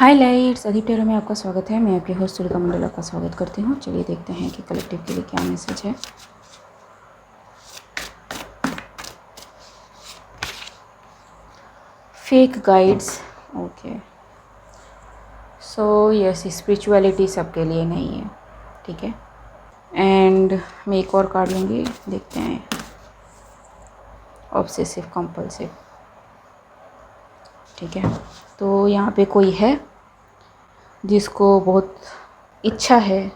हाय lights, Adeep tarot में आपका स्वागत है। मैं आपके होस्ट सुल्का मंडल आपका स्वागत करती हूँ। चलिए देखते हैं कि कलेक्टिव के लिए क्या मैसेज है। Fake guides, okay. So yes, spirituality सबके लिए नहीं है, ठीक है। एंड मैं एक और कार्ड लूँगी, देखते हैं। ऑब्सेसिव कंपल्सिव, ठीक है। तो यहाँ पे कोई है जिसको बहुत इच्छा है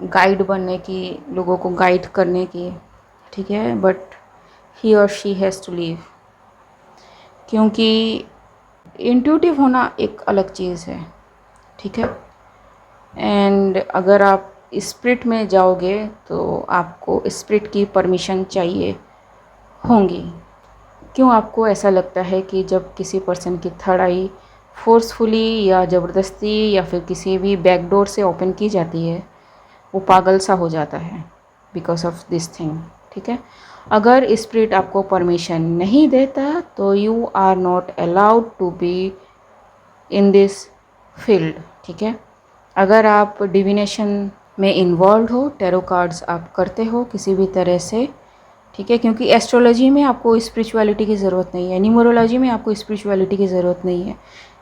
गाइड बनने की, लोगों को गाइड करने की, ठीक है। बट ही और शी हैज़ टू लीव, क्योंकि इंट्यूटिव होना एक अलग चीज़ है, ठीक है। एंड अगर आप स्पिरिट में जाओगे तो आपको स्पिरिट की परमिशन चाहिए होंगी। क्यों आपको ऐसा लगता है कि जब किसी पर्सन की थर्ड आई फोर्सफुली या ज़बरदस्ती या फिर किसी भी बैकडोर से ओपन की जाती है, वो पागल सा हो जाता है बिकॉज ऑफ दिस थिंग, ठीक है। अगर स्पिरिट आपको परमिशन नहीं देता तो you are not allowed to be in this field, ठीक है। अगर आप डिविनेशन में इन्वॉल्व हो, टैरो कार्ड्स आप करते हो किसी भी तरह से, ठीक है, क्योंकि एस्ट्रोलॉजी में आपको स्पिरिचुअलिटी की ज़रूरत नहीं है, न्यूमरोलॉजी में आपको स्पिरिचुअलिटी की ज़रूरत नहीं है,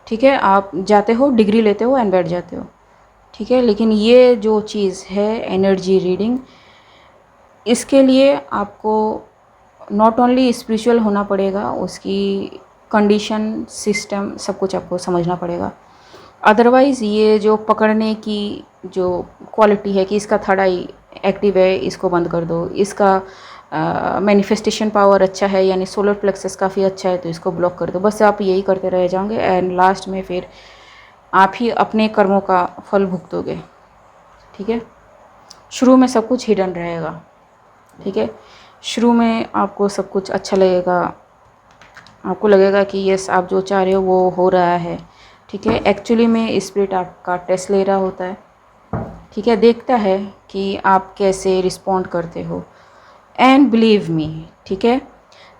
ठीक है। आप जाते हो, डिग्री लेते हो एंड बैठ जाते हो, ठीक है। लेकिन ये जो चीज़ है एनर्जी रीडिंग, इसके लिए आपको नॉट ओनली स्पिरिचुअल होना पड़ेगा, उसकी कंडीशन, सिस्टम, सब कुछ आपको समझना पड़ेगा। अदरवाइज़ ये जो पकड़ने की जो क्वालिटी है कि इसका थर्ड आई एक्टिव है, इसको बंद कर दो, इसका मैनिफेस्टेशन पावर अच्छा है यानी सोलर प्लेक्सस काफ़ी अच्छा है तो इसको ब्लॉक कर दो, बस आप यही करते रह जाओगे एंड लास्ट में फिर आप ही अपने कर्मों का फल भुगतोगे, ठीक है। शुरू में सब कुछ हिडन रहेगा, ठीक है। शुरू में आपको सब कुछ अच्छा लगेगा, आपको लगेगा कि यस आप जो चाह रहे हो वो हो रहा है, ठीक है। एक्चुअली में स्पिरिट आपका टेस्ट ले रहा होता है, ठीक है, देखता है कि आप कैसे रिस्पॉन्ड करते हो। एंड बिलीव मी, ठीक है,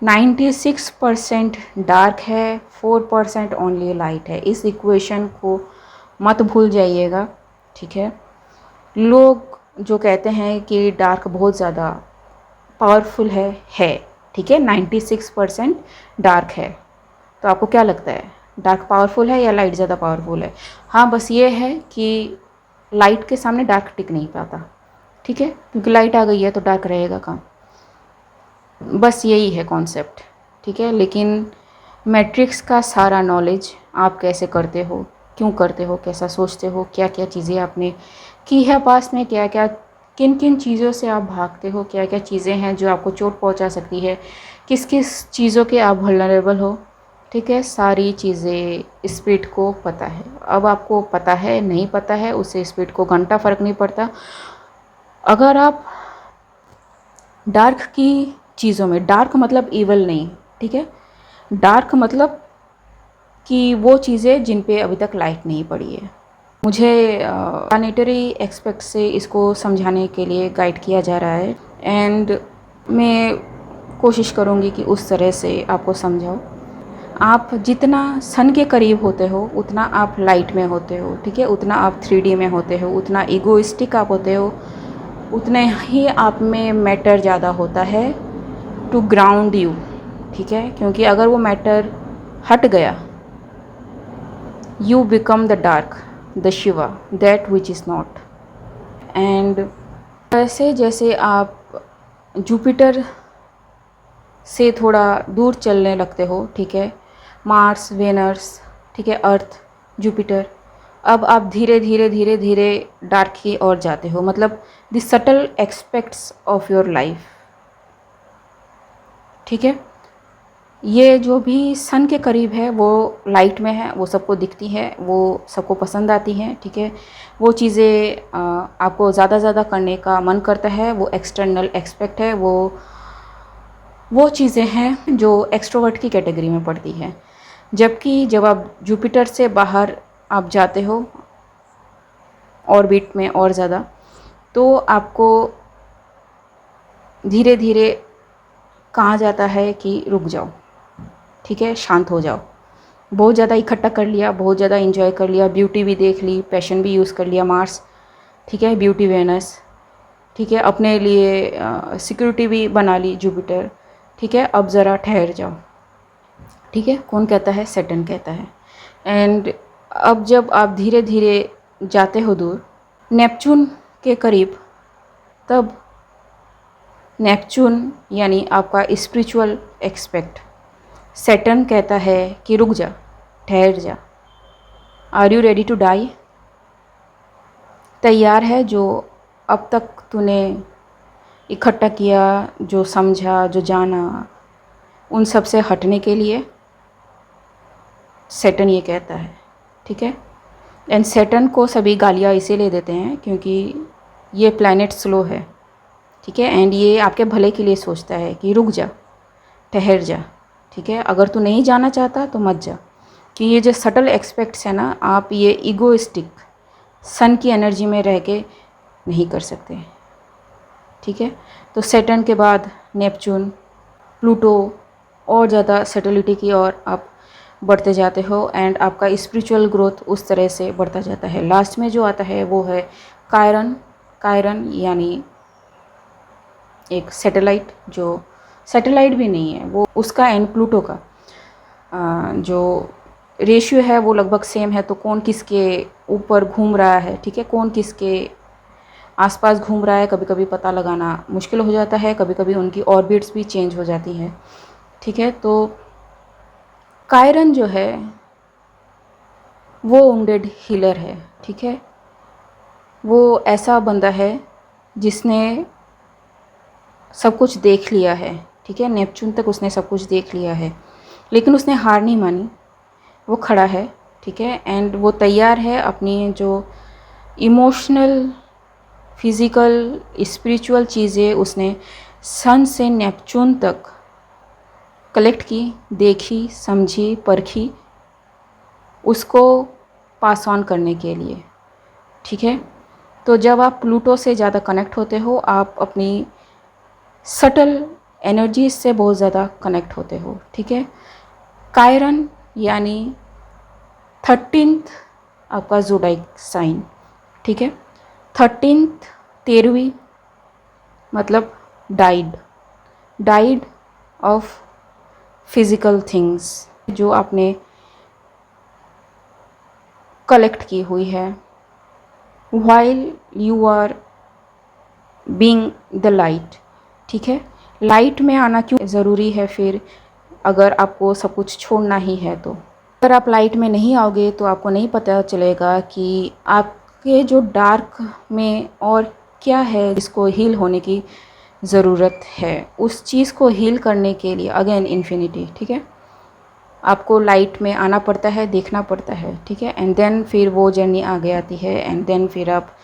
96% डार्क है, 4% ओनली लाइट है। इस इक्वेशन को मत भूल जाइएगा, ठीक है। लोग जो कहते हैं कि डार्क बहुत ज़्यादा पावरफुल है, ठीक है। 96% डार्क है, तो आपको क्या लगता है डार्क पावरफुल है या लाइट ज़्यादा पावरफुल है? हाँ, बस ये है कि लाइट के सामने डार्क टिक नहीं पाता, ठीक है, क्योंकि लाइट आ गई है तो डार्क रहेगा कहाँ। बस यही है कॉन्सेप्ट, ठीक है। लेकिन मैट्रिक्स का सारा नॉलेज आप कैसे करते हो, क्यों करते हो, कैसा सोचते हो, क्या क्या चीज़ें आपने की है पास में, क्या क्या किन किन चीज़ों से आप भागते हो, क्या क्या चीज़ें हैं जो आपको चोट पहुंचा सकती है, किस किस चीज़ों के आप वल्नरेबल हो, ठीक है। सारी चीज़ें स्पिरिट को पता है। अब आपको पता है नहीं पता है, उससे स्पिरिट को घंटा फ़र्क नहीं पड़ता। अगर आप डार्क की चीज़ों में, डार्क मतलब इवल नहीं, ठीक है, डार्क मतलब कि वो चीज़ें जिन पे अभी तक लाइट नहीं पड़ी है। मुझे प्लानेटरी एक्सपेक्ट से इसको समझाने के लिए गाइड किया जा रहा है एंड मैं कोशिश करूँगी कि उस तरह से आपको समझाऊँ। आप जितना सन के करीब होते हो उतना आप लाइट में होते हो, ठीक है, उतना आप 3D में होते हो, उतना ईगोइस्टिक आप होते हो, उतने ही आप में मैटर ज़्यादा होता है टू ग्राउंड यू, ठीक है। क्योंकि अगर वो मैटर हट गया, you become the dark, the Shiva, that which is not. And वैसे जैसे आप जुपिटर से थोड़ा दूर चलने लगते हो, ठीक है, मार्स, वेनस, ठीक है, अर्थ, जुपिटर, अब आप धीरे धीरे धीरे धीरे डार्क की ओर जाते हो, मतलब the subtle aspects of your life, ठीक है। ये जो भी सन के करीब है वो लाइट में है, वो सबको दिखती है, वो सबको पसंद आती हैं, ठीक है। वो चीज़ें आपको ज़्यादा करने का मन करता है, वो एक्सटर्नल एस्पेक्ट है, वो चीज़ें हैं जो एक्सट्रोवर्ट की कैटेगरी में पड़ती है। जबकि जब आप जुपिटर से बाहर आप जाते हो ऑर्बिट में और ज़्यादा, तो आपको धीरे धीरे कहा जाता है कि रुक जाओ, ठीक है, शांत हो जाओ, बहुत ज़्यादा इकट्ठा कर लिया, बहुत ज़्यादा इंजॉय कर लिया, ब्यूटी भी देख ली, पैशन भी यूज़ कर लिया मार्स, ठीक है, ब्यूटी वेनस, ठीक है, अपने लिए सिक्योरिटी भी बना ली जुपिटर, ठीक है, अब ज़रा ठहर जाओ, ठीक है। कौन कहता है? सैटर्न कहता है। एंड अब जब आप धीरे धीरे जाते हो दूर नेपच्यून के करीब, तब नेपच्यून यानी आपका स्पिरिचुअल एक्सपेक्ट सैटर्न कहता है कि रुक जा, ठहर जा, are you ready to die? तैयार है जो अब तक तूने इकट्ठा किया, जो समझा, जो जाना, उन सब से हटने के लिए? सैटर्न ये कहता है, ठीक है। एंड सैटर्न को सभी गालियाँ इसीलिए देते हैं क्योंकि ये प्लैनेट स्लो है, ठीक है, एंड ये आपके भले के लिए सोचता है कि रुक जा, ठहर जा, ठीक है, अगर तू नहीं जाना चाहता तो मत जा। कि ये जो सटल एक्सपेक्ट्स है ना, आप ये ईगोइस्टिक सन की एनर्जी में रह के नहीं कर सकते, ठीक है। तो सैटर्न के बाद नेपच्यून, प्लूटो, और ज़्यादा सैटेलिटी की ओर आप बढ़ते जाते हो एंड आपका स्पिरिचुअल ग्रोथ उस तरह से बढ़ता जाता है। लास्ट में जो आता है वो है कायरन। कायरन यानी एक सैटेलाइट, जो सैटेलाइट भी नहीं है वो, उसका एंड प्लूटो का जो रेशियो है वो लगभग सेम है। तो कौन किसके ऊपर घूम रहा है, ठीक है, कौन किसके आसपास घूम रहा है, कभी कभी पता लगाना मुश्किल हो जाता है, कभी कभी उनकी ऑर्बिट्स भी चेंज हो जाती हैं, ठीक है। तो कायरन जो है वो वुंडेड हीलर है, ठीक है। वो ऐसा बंदा है जिसने सब कुछ देख लिया है, ठीक है, नेपच्यून तक उसने सब कुछ देख लिया है, लेकिन उसने हार नहीं मानी, वो खड़ा है, ठीक है, एंड वो तैयार है अपनी जो इमोशनल, फिज़िकल, स्पिरिचुअल चीज़ें उसने सन से नेपच्यून तक कलेक्ट की, देखी, समझी, परखी, उसको पास ऑन करने के लिए, ठीक है। तो जब आप प्लूटो से ज़्यादा कनेक्ट होते हो, आप अपनी सटल एनर्जीज से बहुत ज़्यादा कनेक्ट होते हो, ठीक है। कायरन यानी 13th आपका ज़ोडिएक साइन, ठीक है। 13th 13वीं मतलब died, died of physical things जो आपने कलेक्ट की हुई है while you are being the light, ठीक है। लाइट में आना क्यों ज़रूरी है फिर, अगर आपको सब कुछ छोड़ना ही है तो? अगर आप लाइट में नहीं आओगे तो आपको नहीं पता चलेगा कि आपके जो डार्क में और क्या है जिसको हील होने की ज़रूरत है। उस चीज़ को हील करने के लिए अगेन इन्फिनिटी, ठीक है, आपको लाइट में आना पड़ता है, देखना पड़ता है, ठीक है, एंड देन फिर वो जर्नी आगे आती है, एंड देन फिर आप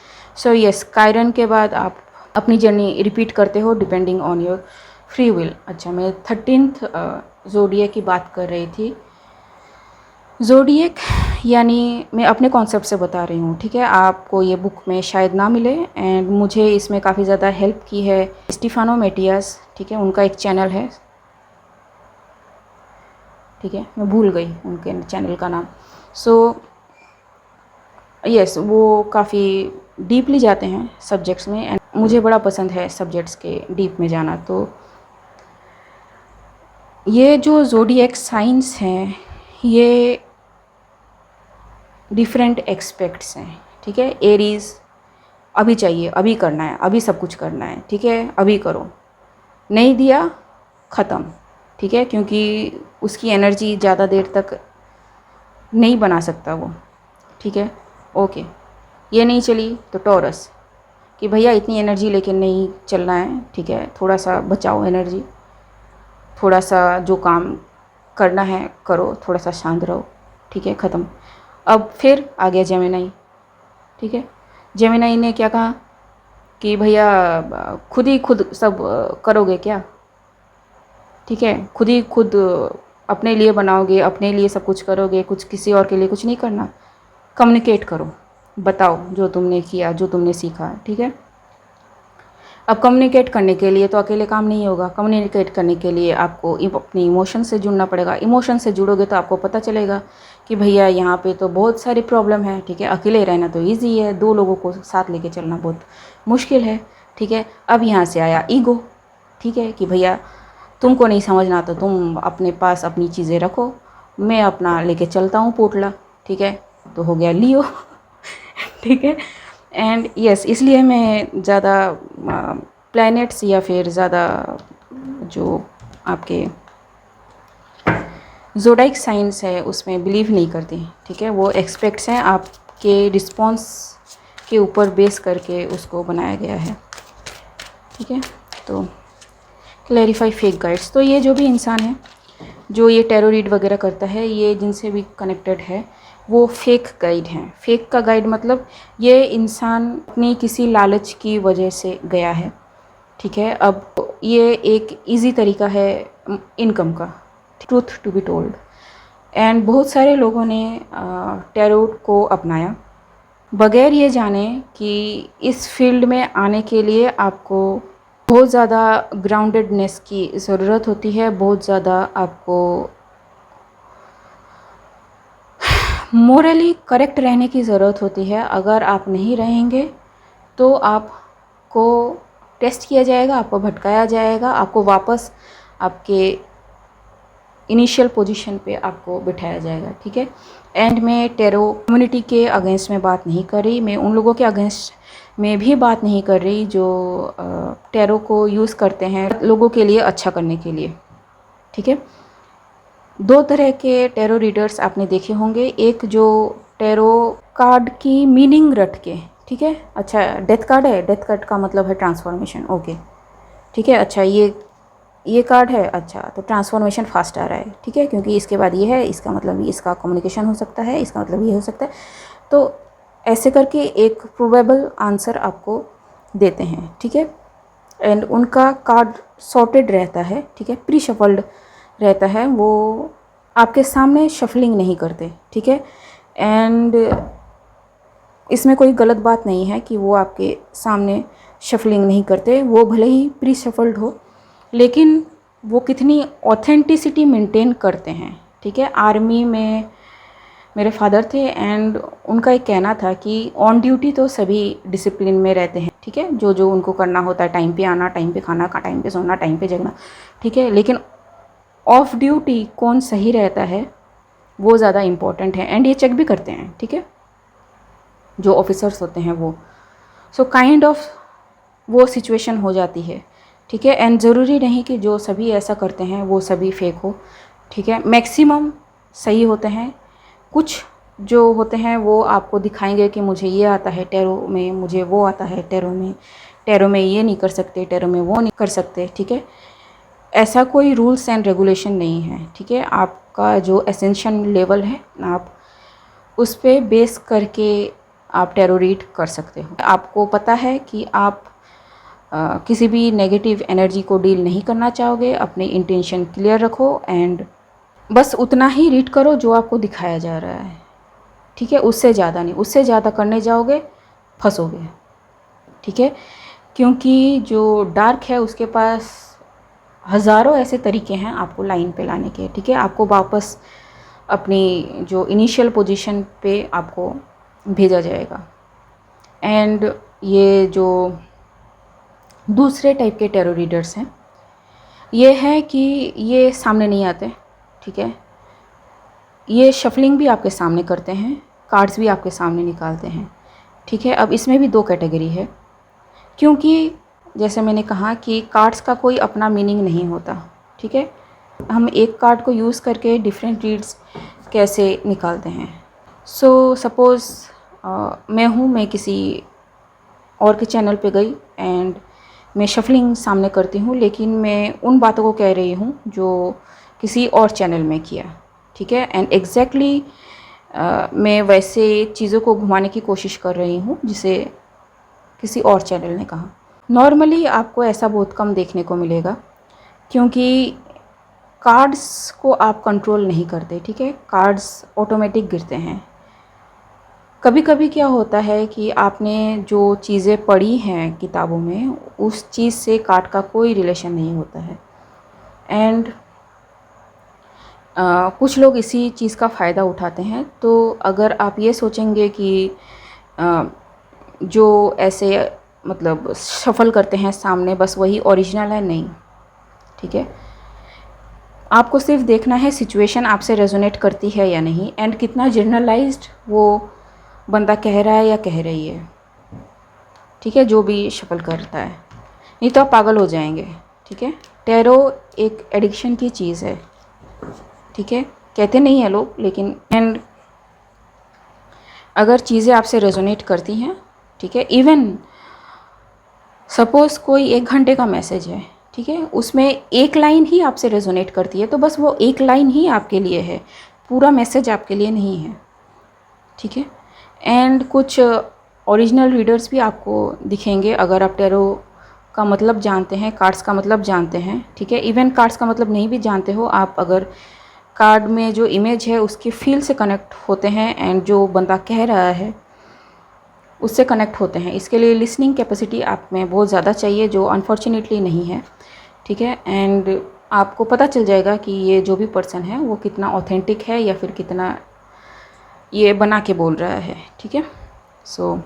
यस कायरन के बाद आप अपनी जर्नी रिपीट करते हो depending on your free will. अच्छा, मैं 13th ज़ोडिएक की बात कर रही थी। ज़ोडिएक यानी मैं अपने कॉन्सेप्ट से बता रही हूँ, ठीक है, आपको ये बुक में शायद ना मिले, एंड मुझे इसमें काफ़ी ज़्यादा हेल्प की है स्टीफानो मेटियास, ठीक है, उनका एक चैनल है, ठीक है, मैं भूल गई उनके चैनल का नाम। यस, वो काफ़ी डीपली जाते हैं सब्जेक्ट्स में, एंड मुझे बड़ा पसंद है सब्जेक्ट्स के डीप में जाना। तो ये जो ज़ोडिएक साइंस हैं ये डिफरेंट एक्सपेक्ट्स हैं, ठीक है। एरीज़ अभी चाहिए, अभी करना है, अभी सब कुछ करना है, ठीक है, अभी करो, नहीं दिया ख़त्म, ठीक है, क्योंकि उसकी एनर्जी ज़्यादा देर तक नहीं बना सकता वो, ठीक है। ओके, ये नहीं चली तो टॉरस कि भैया इतनी एनर्जी लेके नहीं चलना है, ठीक है, थोड़ा सा बचाओ एनर्जी, थोड़ा सा जो काम करना है करो, थोड़ा सा शांत रहो, ठीक है, ख़त्म। अब फिर आ गया जेमिनी, ठीक है। जेमिनी ने क्या कहा कि भैया खुद ही खुद सब करोगे क्या, ठीक है, खुद ही खुद अपने लिए बनाओगे, अपने लिए सब कुछ करोगे, कुछ किसी और के लिए कुछ नहीं करना, कम्युनिकेट करो, बताओ जो तुमने किया, जो तुमने सीखा, ठीक है। अब कम्युनिकेट करने के लिए तो अकेले काम नहीं होगा, कम्युनिकेट करने के लिए आपको अपनी इमोशन से जुड़ना पड़ेगा। इमोशन से जुड़ोगे तो आपको पता चलेगा कि भैया यहाँ पे तो बहुत सारी प्रॉब्लम है, ठीक है। अकेले रहना तो इजी है, दो लोगों को साथ लेके चलना बहुत मुश्किल है, ठीक है। अब यहाँ से आया ईगो, ठीक है, कि भैया तुमको नहीं समझना तो तुम अपने पास अपनी चीज़ें रखो, मैं अपना लेके चलता हूँ पोटला, ठीक है। तो हो गया लियो ठीक है। एंड यस, इसलिए मैं ज़्यादा प्लैनेट्स या फिर ज़्यादा जो आपके ज़ोडाइक साइंस है उसमें बिलीव नहीं करती, ठीक है। वो एक्सपेक्ट्स हैं आपके रिस्पॉन्स के ऊपर बेस करके उसको बनाया गया है, ठीक है। तो क्लैरिफाई फेक गाइड्स, तो ये जो भी इंसान है जो ये टैरो रीड वगैरह करता है, ये जिनसे भी कनेक्टेड है वो फेक गाइड हैं। फेक का गाइड मतलब ये इंसान अपनी किसी लालच की वजह से गया है, ठीक है। अब ये एक इजी तरीका है इनकम का, truth to be told. And बहुत सारे लोगों ने टैरो को अपनाया बगैर ये जाने कि इस फील्ड में आने के लिए आपको बहुत ज़्यादा ग्राउंडेडनेस की ज़रूरत होती है, बहुत ज़्यादा आपको मोरली करेक्ट रहने की ज़रूरत होती है। अगर आप नहीं रहेंगे तो आपको टेस्ट किया जाएगा, आपको भटकाया जाएगा, आपको वापस आपके इनिशियल पोजीशन पे आपको बिठाया जाएगा, ठीक है। एंड मैं टैरो कम्युनिटी के अगेंस्ट में बात नहीं कर रही, मैं उन लोगों के अगेंस्ट में भी बात नहीं कर रही जो टैरो को यूज़ करते हैं लोगों के लिए अच्छा करने के लिए, ठीक है। दो तरह के टैरो रीडर्स आपने देखे होंगे, एक जो टैरो कार्ड की मीनिंग रट के, ठीक है। अच्छा, डेथ कार्ड है, डेथ कार्ड का मतलब है ट्रांसफॉर्मेशन, ओके, ठीक है। अच्छा, ये कार्ड है, अच्छा तो ट्रांसफॉर्मेशन फास्ट आ रहा है, ठीक है, क्योंकि इसके बाद ये है, इसका मतलब इसका कम्युनिकेशन हो सकता है, इसका मतलब ये हो सकता है। तो ऐसे करके एक प्रोबेबल आंसर आपको देते हैं, ठीक है। एंड उनका कार्ड सॉर्टेड रहता है, ठीक है, प्री शफल्ड रहता है, वो आपके सामने शफलिंग नहीं करते, ठीक है। एंड इसमें कोई गलत बात नहीं है कि वो आपके सामने शफलिंग नहीं करते, वो भले ही प्री शफल्ड हो लेकिन वो कितनी ऑथेंटिसिटी मेंटेन करते हैं, ठीक है। आर्मी में मेरे फादर थे एंड उनका एक कहना था कि ऑन ड्यूटी तो सभी डिसिप्लिन में रहते हैं, ठीक है, जो जो उनको करना होता है, टाइम पे आना, टाइम पे खाना, टाइम पे सोना, टाइम पे जगना, ठीक है। लेकिन ऑफ ड्यूटी कौन सही रहता है वो ज़्यादा इम्पॉर्टेंट है। एंड ये चेक भी करते हैं, ठीक है, जो ऑफिसर्स होते हैं वो। सो काइंड ऑफ वो सिचुएशन हो जाती है, ठीक है। एंड ज़रूरी नहीं कि जो सभी ऐसा करते हैं वो सभी फेक हो, ठीक है। मैक्सिमम सही होते हैं, कुछ जो होते हैं वो आपको दिखाएंगे कि मुझे ये आता है टैरो में, मुझे वो आता है टैरो में ये नहीं कर सकते, टैरो में वो नहीं कर सकते, ठीक है। ऐसा कोई रूल्स एंड रेगुलेशन नहीं है, ठीक है। आपका जो एसेंशियल लेवल है आप उस पर बेस करके आप टैरो रीड कर सकते हो। आपको पता है कि आप किसी भी नेगेटिव एनर्जी को डील नहीं करना चाहोगे, अपने इंटेंशन क्लियर रखो एंड बस उतना ही रीड करो जो आपको दिखाया जा रहा है, ठीक है। उससे ज़्यादा नहीं, उससे ज़्यादा करने जाओगे फंसोगे, ठीक है। क्योंकि जो डार्क है उसके पास हज़ारों ऐसे तरीके हैं आपको लाइन पे लाने के, ठीक है। आपको वापस अपनी जो इनिशियल पोजीशन पे आपको भेजा जाएगा। एंड ये जो दूसरे टाइप के टैरो रीडर्स हैं, ये है कि ये सामने नहीं आते, ठीक है। ये शफलिंग भी आपके सामने करते हैं, कार्ड्स भी आपके सामने निकालते हैं, ठीक है। अब इसमें भी दो कैटेगरी है, क्योंकि जैसे मैंने कहा कि कार्ड्स का कोई अपना मीनिंग नहीं होता, ठीक है। हम एक कार्ड को यूज़ करके डिफरेंट रीड्स कैसे निकालते हैं। सो सपोज़ मैं किसी और के चैनल पे गई एंड मैं शफलिंग सामने करती हूँ, लेकिन मैं उन बातों को कह रही हूँ जो किसी और चैनल में किया, ठीक है। एंड एग्जैक्टली मैं वैसे चीज़ों को घुमाने की कोशिश कर रही हूँ जिसे किसी और चैनल ने कहा। नॉर्मली आपको ऐसा बहुत कम देखने को मिलेगा, क्योंकि कार्ड्स को आप कंट्रोल नहीं करते, ठीक है। कार्ड्स ऑटोमेटिक गिरते हैं, कभी कभी क्या होता है कि आपने जो चीज़ें पढ़ी हैं किताबों में, उस चीज़ से कार्ड का कोई रिलेशन नहीं होता है। एंड कुछ लोग इसी चीज़ का फ़ायदा उठाते हैं। तो अगर आप ये सोचेंगे कि अ, जो ऐसे मतलब शफ़ल करते हैं सामने बस वही ओरिजिनल है, नहीं, ठीक है। आपको सिर्फ देखना है सिचुएशन आपसे रेजोनेट करती है या नहीं, एंड कितना जनरलाइज्ड वो बंदा कह रहा है या कह रही है, ठीक है, जो भी शफल करता है। नहीं तो आप पागल हो जाएंगे, ठीक है। टैरो एक एडिक्शन की चीज़ है, ठीक है, कहते नहीं हैं लोग, लेकिन एंड अगर चीज़ें आपसे रेजोनेट करती हैं, ठीक है, इवन सपोज़ कोई 1 घंटे का मैसेज है, ठीक है, उसमें एक लाइन ही आपसे रेजोनेट करती है, तो बस वो एक लाइन ही आपके लिए है, पूरा मैसेज आपके लिए नहीं है, ठीक है। एंड कुछ ओरिजिनल रीडर्स भी आपको दिखेंगे अगर आप टैरो का मतलब जानते हैं, कार्ड्स का मतलब जानते हैं, ठीक है। इवन कार्ड्स का मतलब नहीं भी जानते हो आप, अगर कार्ड में जो इमेज है उसकी फील से कनेक्ट होते हैं एंड जो बंदा कह रहा है उससे कनेक्ट होते हैं, इसके लिए लिसनिंग कैपेसिटी आप में बहुत ज़्यादा चाहिए, जो अनफॉर्चुनेटली नहीं है, ठीक है। एंड आपको पता चल जाएगा कि ये जो भी पर्सन है वो कितना ऑथेंटिक है या फिर कितना ये बना के बोल रहा है, ठीक है। सो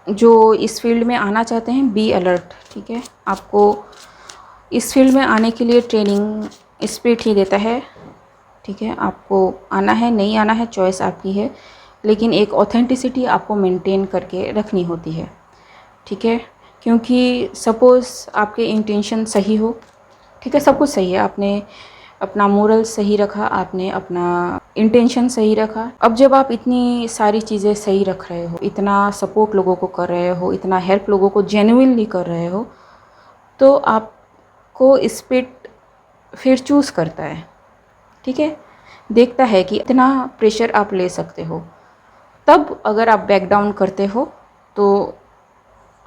जो इस फील्ड में आना चाहते हैं, बी अलर्ट, ठीक है। आपको इस फील्ड में आने के लिए ट्रेनिंग स्पिरिट ही देता है, ठीक है। आपको आना है नहीं आना है चॉइस आपकी है, लेकिन एक ऑथेंटिसिटी आपको मेंटेन करके रखनी होती है, ठीक है। क्योंकि सपोज़ आपके इंटेंशन सही हो, ठीक है, सब कुछ सही है, आपने अपना मोरल सही रखा, आपने अपना इंटेंशन सही रखा। अब जब आप इतनी सारी चीज़ें सही रख रहे हो, इतना सपोर्ट लोगों को कर रहे हो, इतना हेल्प लोगों को जेन्युइनली कर रहे हो, तो आपको स्पिरिट फिर चूज़ करता है, ठीक है। देखता है कि इतना प्रेशर आप ले सकते हो, तब अगर आप बैक डाउन करते हो तो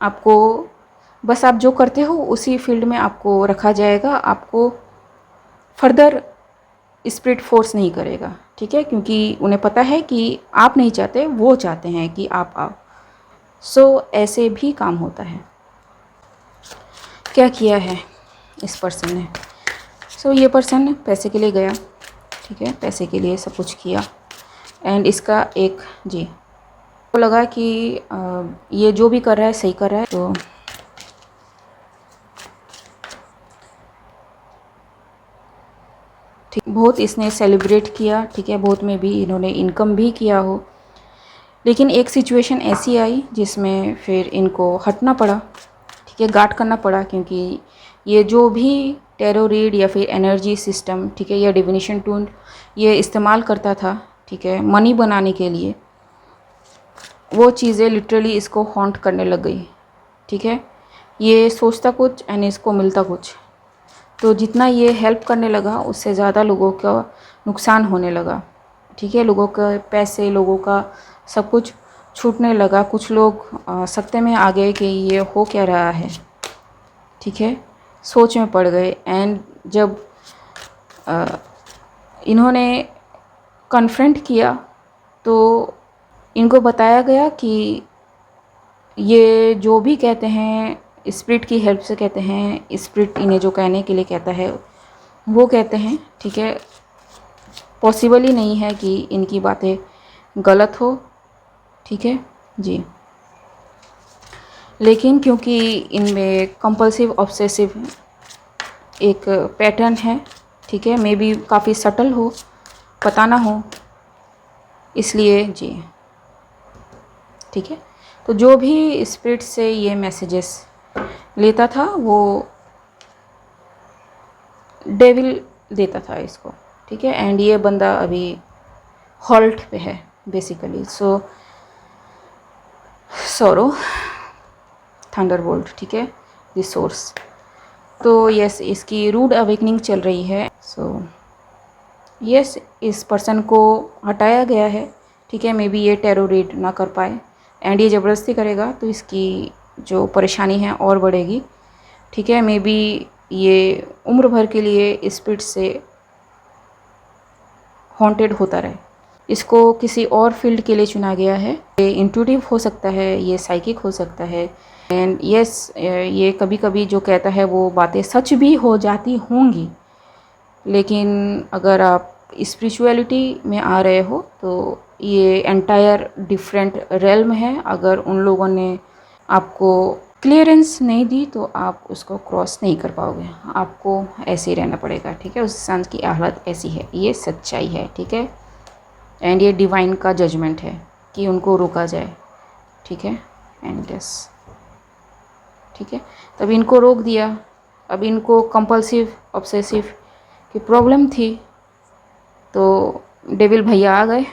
आपको बस आप जो करते हो उसी फील्ड में आपको रखा जाएगा, आपको फर्दर स्पिरिट फोर्स नहीं करेगा, ठीक है। क्योंकि उन्हें पता है कि आप नहीं चाहते, वो चाहते हैं कि आप आओ। सो ऐसे भी काम होता है। क्या किया है इस पर्सन ने? सो ये पर्सन पैसे के लिए गया, ठीक है, पैसे के लिए सब कुछ किया, एंड इसका एक जी को लगा कि ये जो भी कर रहा है सही कर रहा है, तो ठीक, बहुत इसने सेलिब्रेट किया, ठीक है, बहुत में भी इन्होंने इनकम भी किया हो, लेकिन एक सिचुएशन ऐसी आई जिसमें फिर इनको हटना पड़ा, ठीक है, गार्ड करना पड़ा, क्योंकि ये जो भी टैरो रीड या फिर एनर्जी सिस्टम, ठीक है, या डिविनेशन टूल ये इस्तेमाल करता था, ठीक है, मनी बनाने के लिए, वो चीज़ें लिटरली इसको हॉन्ट करने लग गई, ठीक है। ये सोचता कुछ एंड इसको मिलता कुछ, तो जितना ये हेल्प करने लगा उससे ज़्यादा लोगों का नुकसान होने लगा, ठीक है। लोगों के पैसे, लोगों का सब कुछ छूटने लगा। कुछ लोग सकते में आ गए कि ये हो क्या रहा है, ठीक है, सोच में पड़ गए। एंड जब इन्होंने कन्फ्रंट किया तो इनको बताया गया कि ये जो भी कहते हैं स्पिरिट की हेल्प से कहते हैं, स्पिरिट इन्हें जो कहने के लिए कहता है वो कहते हैं, ठीक है। पॉसिबल ही नहीं है कि इनकी बातें गलत हो, ठीक है जी। लेकिन क्योंकि इनमें कंपल्सिव ऑब्सेसिव एक पैटर्न है, ठीक है, मे बी काफ़ी सटल हो, पता ना हो, इसलिए जी, ठीक है। तो जो भी स्पिरिट से ये मैसेजेस लेता था वो डेविल देता था इसको, ठीक है। एंड ये बंदा अभी हॉल्ट पे है बेसिकली। सो सोरो थंडरबोल्ट, ठीक है, दिस सोर्स। तो यस, इसकी रूड अवेकनिंग चल रही है। सो यस, इस पर्सन को हटाया गया है, ठीक है। मे बी ये टैरो रीड ना कर पाए एंड ये ज़बरदस्ती करेगा तो इसकी जो परेशानी है और बढ़ेगी, ठीक है। मे बी ये उम्र भर के लिए स्पिरिट से हॉन्टेड होता रहे। इसको किसी और फील्ड के लिए चुना गया है। ये इंट्यूटिव हो सकता है, ये साइकिक हो सकता है, एंड यस ये कभी कभी जो कहता है वो बातें सच भी हो जाती होंगी। लेकिन अगर आप स्पिरिचुअलिटी में आ रहे हो तो ये एंटायर डिफरेंट रेल्म है। अगर उन लोगों ने आपको क्लियरेंस नहीं दी तो आप उसको क्रॉस नहीं कर पाओगे, आपको ऐसे ही रहना पड़ेगा, ठीक है। उस इंसान की हालत ऐसी है, ये सच्चाई है, ठीक है। एंड ये डिवाइन का जजमेंट है कि उनको रोका जाए, ठीक है। एंड यस, ठीक है। तब इनको रोक दिया। अब इनको कंपल्सिव ऑब्सेसिव की प्रॉब्लम थी तो डेविल भैया आ गए,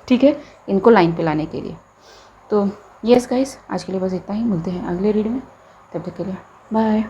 ठीक है, इनको लाइन पे लाने के लिए। तो यस गाइस, आज के लिए बस इतना ही। मिलते हैं अगले रीड में, तब तक के लिए बाय।